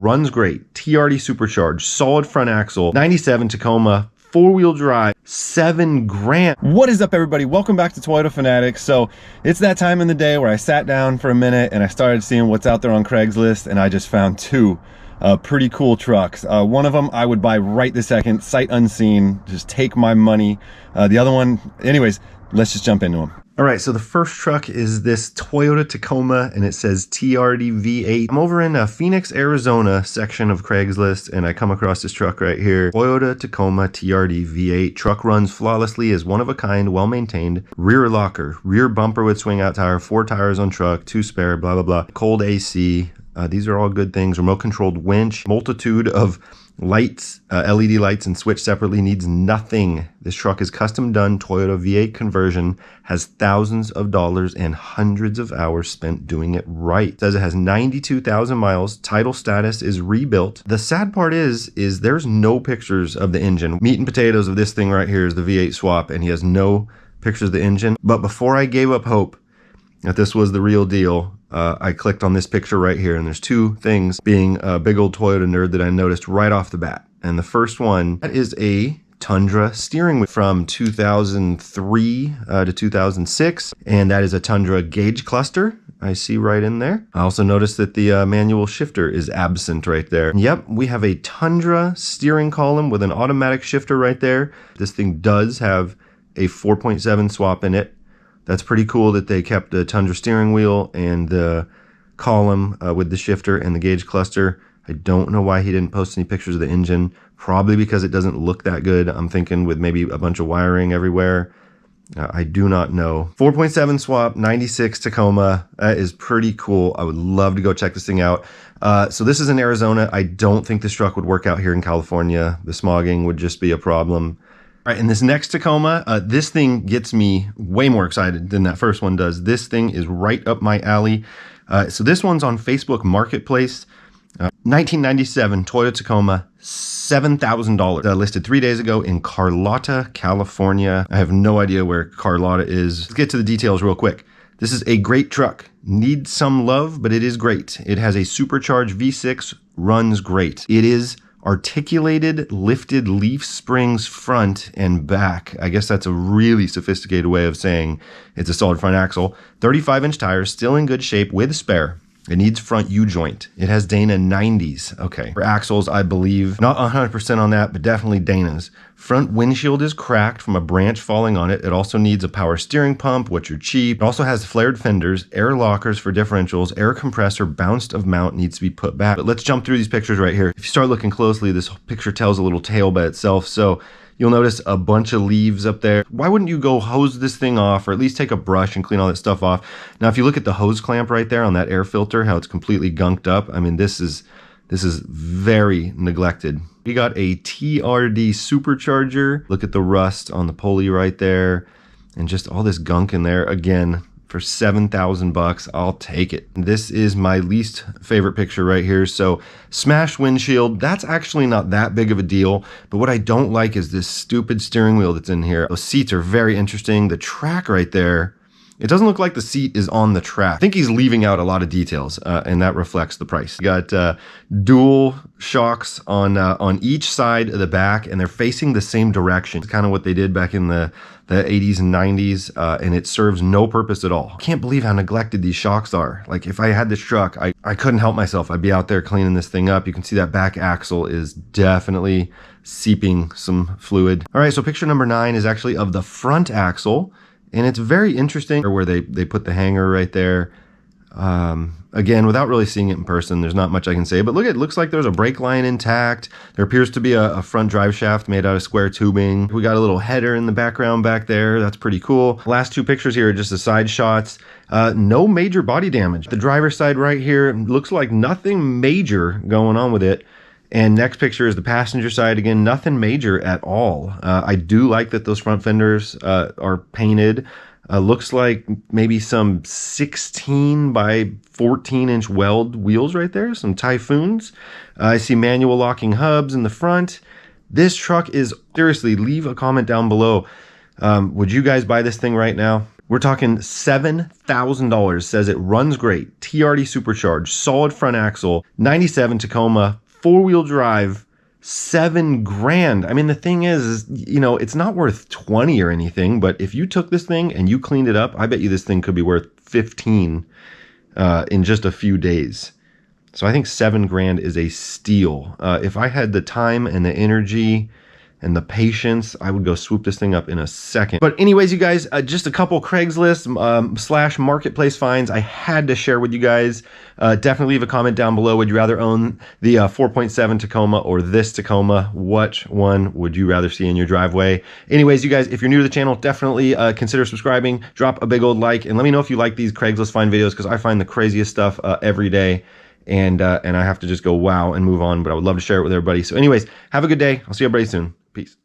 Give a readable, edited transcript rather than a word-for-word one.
Runs great, TRD supercharged, solid front axle, 97 Tacoma, 4-wheel drive, $7,000. What is up, everybody? Welcome back to Toyota Fanatics. So it's that time in the day where I sat down for a minute and I started seeing what's out there on Craigslist, and I just found two pretty cool trucks. One of them I would buy right this second, sight unseen, just take my money. The other one, anyways, let's just jump into them. All right, so the first truck is this Toyota Tacoma, and it says TRD V8. I'm over in Phoenix, Arizona section of Craigslist, and I come across this truck right here. Toyota Tacoma TRD V8. Truck runs flawlessly, is one of a kind, well-maintained. Rear locker, rear bumper with swing out tire, 4 tires on truck, 2 spare, blah, blah, blah. Cold AC. These are all good things. Remote controlled winch, multitude of lights, LED lights, and switch separately. Needs nothing. This truck is custom done, Toyota V8 conversion, has thousands of dollars and hundreds of hours spent doing it right. It says it has 92,000 miles. Title status is rebuilt. The sad part is there's no pictures of the engine. Meat and potatoes of this thing right here is the V8 swap, and he has no pictures of the engine. But before I gave up hope that this was the real deal, I clicked on this picture right here, and there's two things, being a big old Toyota nerd, that I noticed right off the bat. And the first one, that is a Tundra steering wheel from 2003 to 2006, and that is a Tundra gauge cluster I see right in there. I also noticed that the manual shifter is absent right there. Yep, we have a Tundra steering column with an automatic shifter right there. This thing does have a 4.7 swap in it. That's pretty cool that they kept the Tundra steering wheel and the column with the shifter and the gauge cluster. I don't know why he didn't post any pictures of the engine. Probably because it doesn't look that good. I'm thinking with maybe a bunch of wiring everywhere. I do not know. 4.7 swap, 96 Tacoma. That is pretty cool. I would love to go check this thing out. So this is in Arizona. I don't think this truck would work out here in California. The smogging would just be a problem. All right, and this next Tacoma, this thing gets me way more excited than that first one does. This thing is right up my alley. So this one's on Facebook Marketplace. 1997 Toyota Tacoma, $7,000. Listed 3 days ago in Carlotta, California. I have no idea where Carlotta is. Let's get to the details real quick. This is a great truck. Needs some love, but it is great. It has a supercharged V6, runs great. It is articulated lifted leaf springs front and back. I guess that's a really sophisticated way of saying it's a solid front axle. 35-inch tires, still in good shape with spare. It needs front U-joint. It has Dana 90s. Okay. For axles, I believe, not 100% on that, but definitely Dana's. Front windshield is cracked from a branch falling on it. It also needs a power steering pump, which are cheap. It also has flared fenders, air lockers for differentials, air compressor, bounced of mount needs to be put back. But let's jump through these pictures right here. If you start looking closely, this picture tells a little tale by itself. So you'll notice a bunch of leaves up there. Why wouldn't you go hose this thing off, or at least take a brush and clean all that stuff off? Now, if you look at the hose clamp right there on that air filter, how it's completely gunked up. I mean, this is very neglected. We got a TRD supercharger. Look at the rust on the pulley right there, and just all this gunk in there. Again, for $7,000, I'll take it. This is my least favorite picture right here. So smashed windshield, that's actually not that big of a deal, but what I don't like is this stupid steering wheel that's in here. Those seats are very interesting. The track right there, it doesn't look like the seat is on the track. I think he's leaving out a lot of details, and that reflects the price. You got dual shocks on each side of the back, and they're facing the same direction. It's kind of what they did back in the 80s and 90s, and it serves no purpose at all. I can't believe how neglected these shocks are. Like, if I had this truck, I couldn't help myself. I'd be out there cleaning this thing up. You can see that back axle is definitely seeping some fluid. All right, so picture number 9 is actually of the front axle. And it's very interesting where they put the hanger right there. Again, without really seeing it in person, there's not much I can say. But look, it looks like there's a brake line intact. There appears to be a front drive shaft made out of square tubing. We got a little header in the background back there. That's pretty cool. Last two pictures here are just the side shots. No major body damage. The driver's side right here looks like nothing major going on with it. And next picture is the passenger side. Again, nothing major at all. I do like that those front fenders are painted. Looks like maybe some 16 by 14-inch weld wheels right there. Some Typhoons. I see manual locking hubs in the front. This truck is, seriously, leave a comment down below. Would you guys buy this thing right now? We're talking $7,000. Says it runs great. TRD supercharged, solid front axle, 97 Tacoma, 4-wheel drive, 7 grand. I mean, the thing is, you know, it's not worth 20 or anything, but if you took this thing and you cleaned it up, I bet you this thing could be worth 15 in just a few days. So I think 7 grand is a steal. If I had the time and the energy and the patience, I would go swoop this thing up in a second. But anyways, you guys, just a couple Craigslist slash marketplace finds I had to share with you guys. Definitely leave a comment down below. Would you rather own the 4.7 Tacoma or this Tacoma? Which one would you rather see in your driveway? Anyways, you guys, if you're new to the channel, definitely consider subscribing. Drop a big old like, and let me know if you like these Craigslist find videos, because I find the craziest stuff every day. And I have to just go wow and move on, but I would love to share it with everybody. So anyways, have a good day. I'll see everybody soon. Peace.